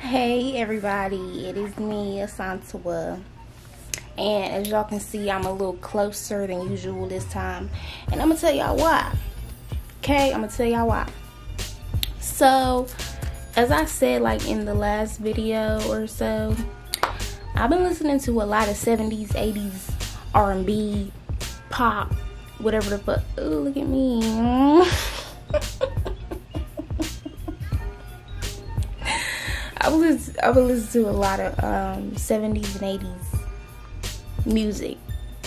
Hey everybody, it is me, Asantua, and as y'all can see, I'm a little closer than usual this time, and I'm gonna tell y'all why. Okay, I'm gonna tell y'all why. So, as I said like in the last video or so, I've been listening to a lot of 70s, 80s, R&B, pop, whatever the fuck. Ooh, look at me. I would listen to a lot of 70s and 80s music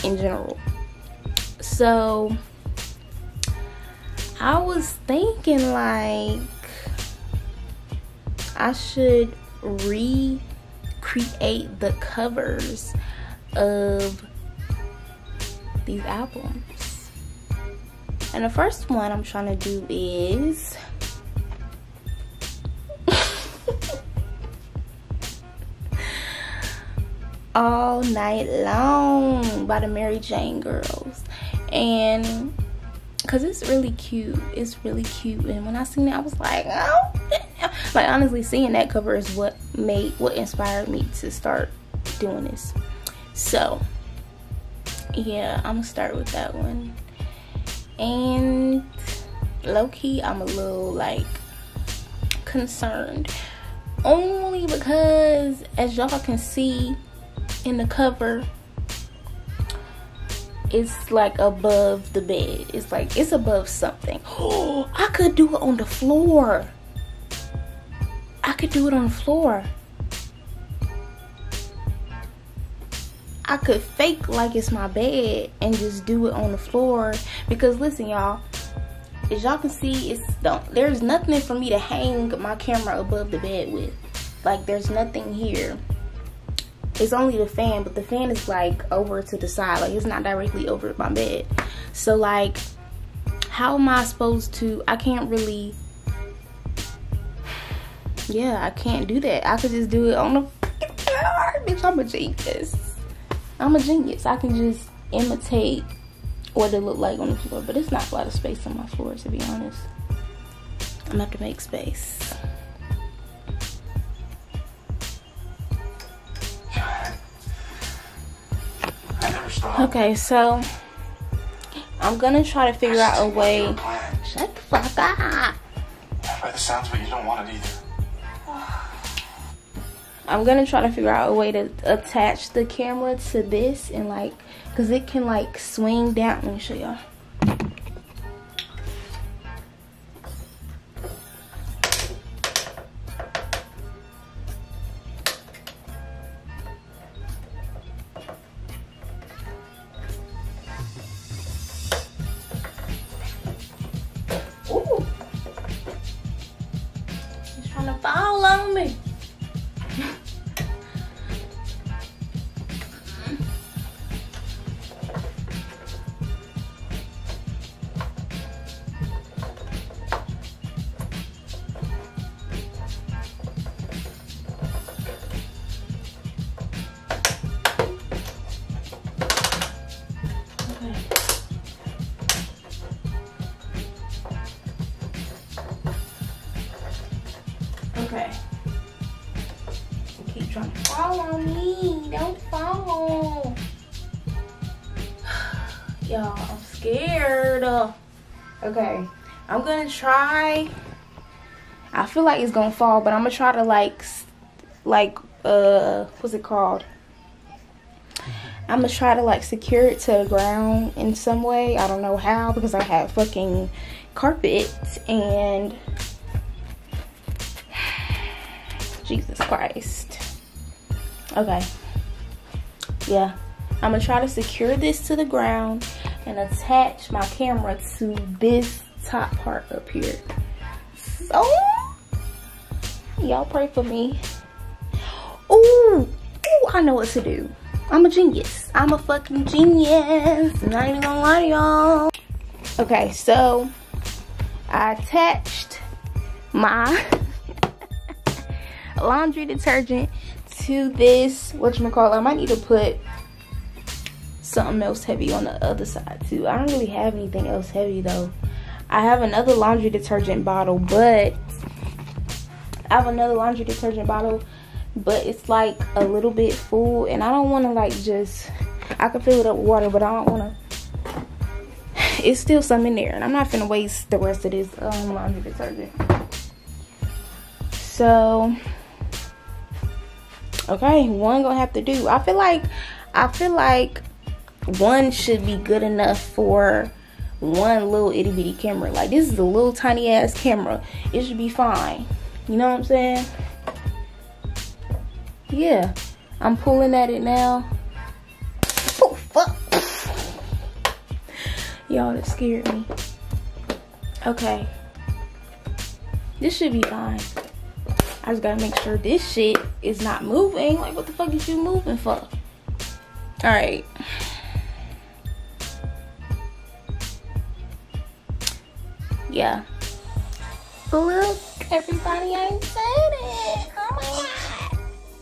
in general. So I was thinking like I should recreate the covers of these albums. And the first one I'm trying to do is All Night Long by the Mary Jane Girls. And because it's really cute, and when I seen it I was like, oh damn. Like honestly, seeing that cover is what inspired me to start doing this. So yeah, I'm gonna start with that one. And low-key I'm a little like concerned, only because as y'all can see in the cover, it's like above the bed. It's like it's above something. Oh, I could do it on the floor. I could do it on the floor. I could fake like it's my bed and just do it on the floor. Because listen, y'all, as y'all can see, there's nothing for me to hang my camera above the bed with. Like there's nothing here. It's only the fan, but the fan is like over to the side, like it's not directly over my bed. So like, how am I supposed to, I can't really, yeah, I can't do that. I could just do it on the floor. Bitch, I'm a genius. I'm a genius. I can just imitate what it looked like on the floor, but it's not a lot of space on my floor, to be honest. I'm gonna have to make space. Okay, so I'm gonna try to figure out a way. Shut the fuck up. By the sounds, but you don't want it either. I'm gonna try to figure out a way to attach the camera to this and like, cause it can like swing down. Let me show y'all. Fall on me. Okay. Keep trying to fall on me. Don't fall. Y'all, I'm scared. Okay. I'm gonna try. I feel like it's gonna fall, but I'm gonna try to what's it called? I'm gonna try to like secure it to the ground in some way. I don't know how, because I have fucking carpet and Jesus Christ. Okay. Yeah. I'm gonna try to secure this to the ground and attach my camera to this top part up here. So, y'all pray for me. Ooh, I know what to do. I'm a genius. I'm a fucking genius. I'm not even gonna lie to y'all. Okay, so I attached my laundry detergent to this whatchamacallit. I might need to put something else heavy on the other side too. I don't really have anything else heavy though. I have another laundry detergent bottle, but I have another laundry detergent bottle, but it's like a little bit full, and I don't want to like just, I can fill it up with water, but I don't want to, it's still some in there, and I'm not finna waste the rest of this laundry detergent. So okay, one gonna have to do. I feel like one should be good enough for one little itty bitty camera. Like, this is a little tiny ass camera. It should be fine. You know what I'm saying? Yeah. I'm pulling at it now. Oh, fuck. Y'all, that scared me. Okay. This should be fine. I just gotta make sure this shit is not moving. Like, what the fuck is you moving for? Alright. Yeah. Look, everybody, I said it. Oh my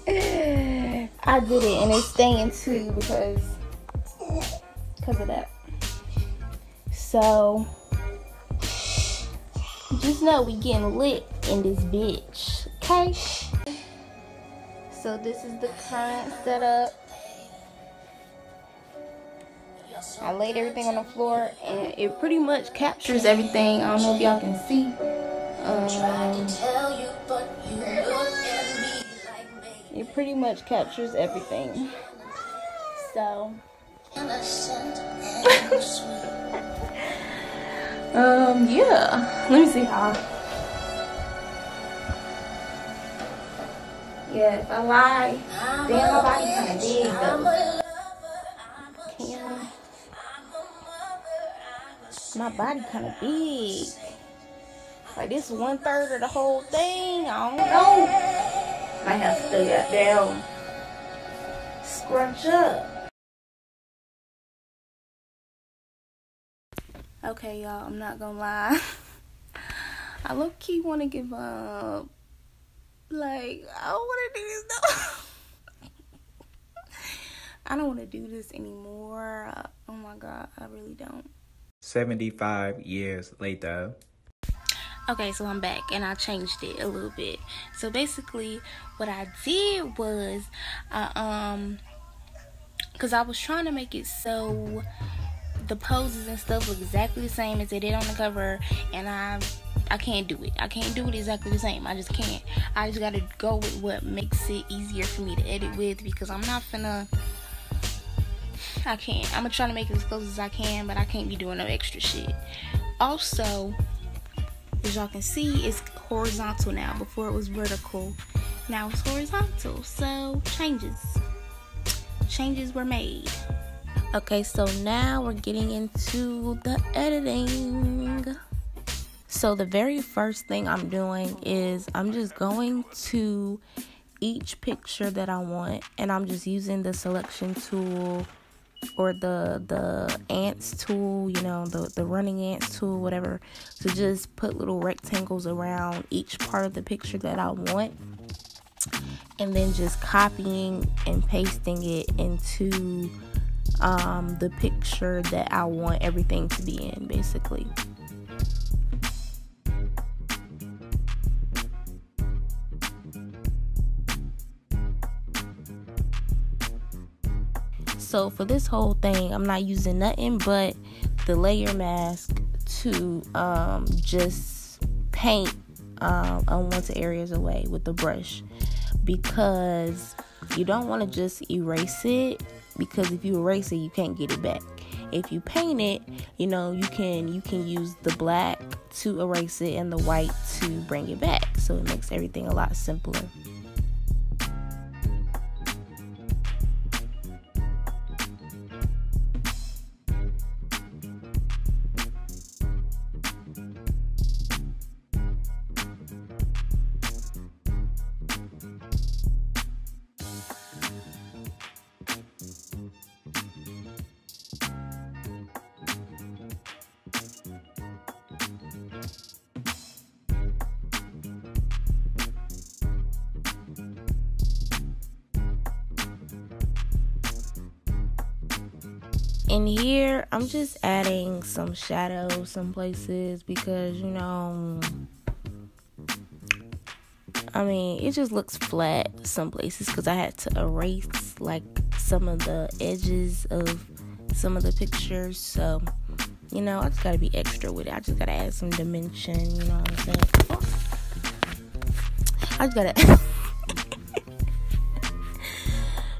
god. I did it, and it's staying too because of that. So just know we getting lit in this bitch. Okay? So this is the current setup. I laid everything on the floor, and it pretty much captures everything. I don't know if y'all can see. It pretty much captures everything. So yeah. Let me see how. Yeah, if I lie, damn, my body kind of big though. My body kind of big. Like, this 1/3 of the whole thing. I don't know. Might have to goddamn scrunch up. Okay, y'all, I'm not gonna lie. I low-key want to give up. Like, I don't want to do this though. I don't want to do this anymore. Oh my god, I really don't. 75 years later. Okay, so I'm back, and I changed it a little bit. So basically what I did was because I was trying to make it so the poses and stuff look exactly the same as they did on the cover, and I can't do it. I can't do it exactly the same. I just can't. I just gotta go with what makes it easier for me to edit with, because I'm not finna, I can't. I'm gonna try to make it as close as I can, but I can't be doing no extra shit. Also, as y'all can see, it's horizontal now. Before it was vertical. Now it's horizontal. So, changes were made. Okay, so now we're getting into the editing. So the very first thing I'm doing is I'm just going to each picture that I want, and I'm just using the selection tool or the ants tool, you know, the running ants tool, whatever, to just put little rectangles around each part of the picture that I want, and then just copying and pasting it into the picture that I want everything to be in, basically. So for this whole thing, I'm not using nothing but the layer mask to just paint unwanted areas away with the brush, because you don't want to just erase it, because if you erase it, you can't get it back. If you paint it, you know, you can use the black to erase it and the white to bring it back, so it makes everything a lot simpler. In here, I'm just adding some shadows some places, because, you know, I mean, it just looks flat some places because I had to erase like some of the edges of some of the pictures. So, you know, I just gotta be extra with it. I just gotta add some dimension, you know what I'm saying? Oh. I just gotta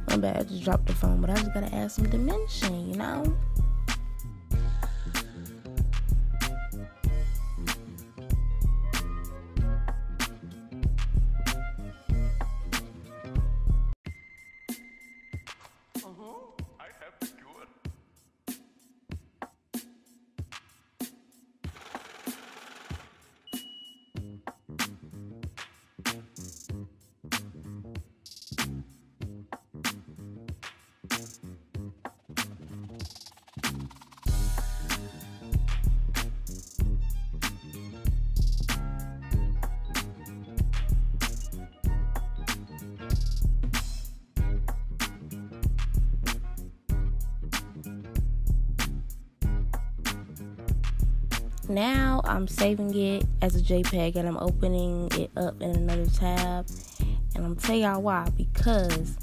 my bad, I just dropped the phone, but I just gotta add some dimension, you know? Now I'm saving it as a JPEG and I'm opening it up in another tab, and I'm tell y'all why. Because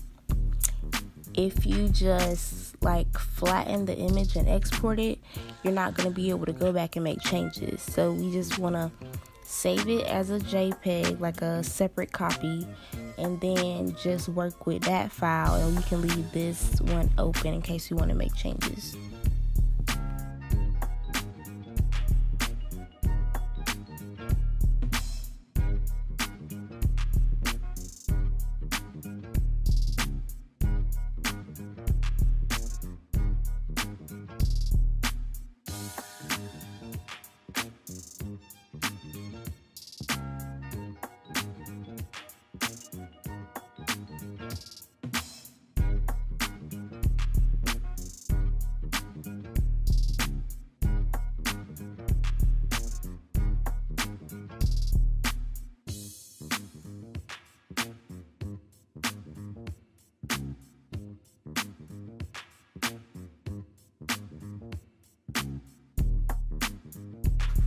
if you just like flatten the image and export it, you're not going to be able to go back and make changes. So we just want to save it as a JPEG, like a separate copy, and then just work with that file, and we can leave this one open in case you want to make changes.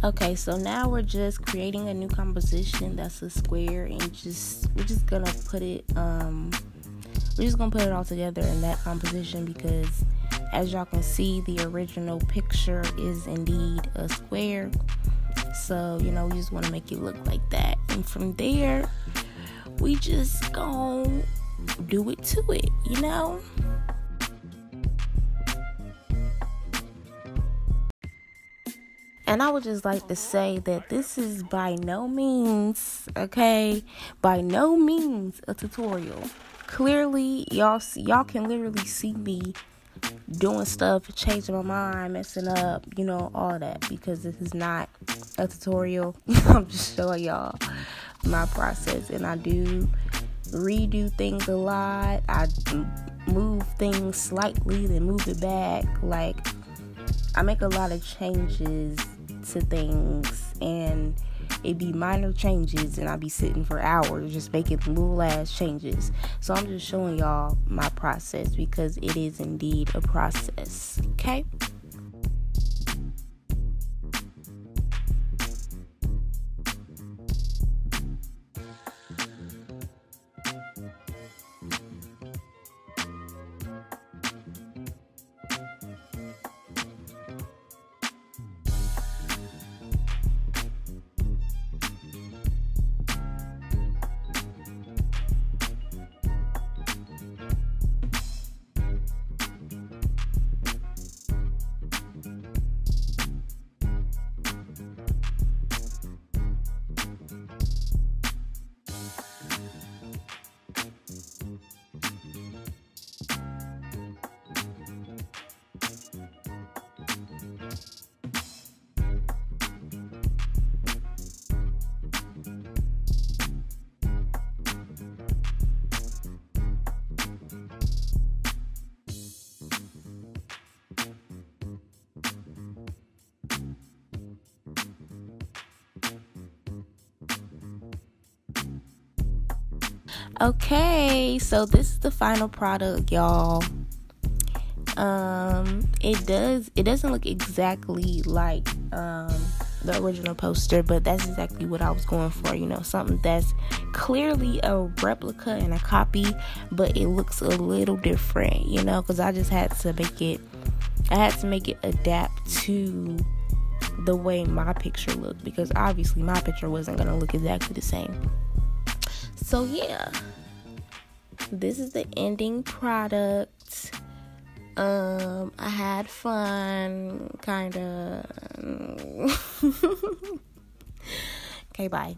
Okay, so now we're just creating a new composition that's a square, and we're just gonna put it all together in that composition, because as y'all can see, the original picture is indeed a square. So, you know, we just want to make it look like that, and from there we just gonna do it to it, you know. And I would just like to say that this is by no means a tutorial. Clearly, y'all can literally see me doing stuff, changing my mind, messing up, you know, all that, because this is not a tutorial. I'm just showing y'all my process, and I do redo things a lot. I move things slightly, then move it back. Like, I make a lot of changes to things, and it be minor changes, and I be sitting for hours just making little ass changes. So I'm just showing y'all my process, because it is indeed a process. Okay. Okay, so this is the final product, y'all. It doesn't look exactly like the original poster, but that's exactly what I was going for, you know, something that's clearly a replica and a copy, but it looks a little different, you know, because I just had to make it adapt to the way my picture looked, because obviously my picture wasn't going to look exactly the same. So yeah, this is the ending product. I had fun, kind of. Okay, bye.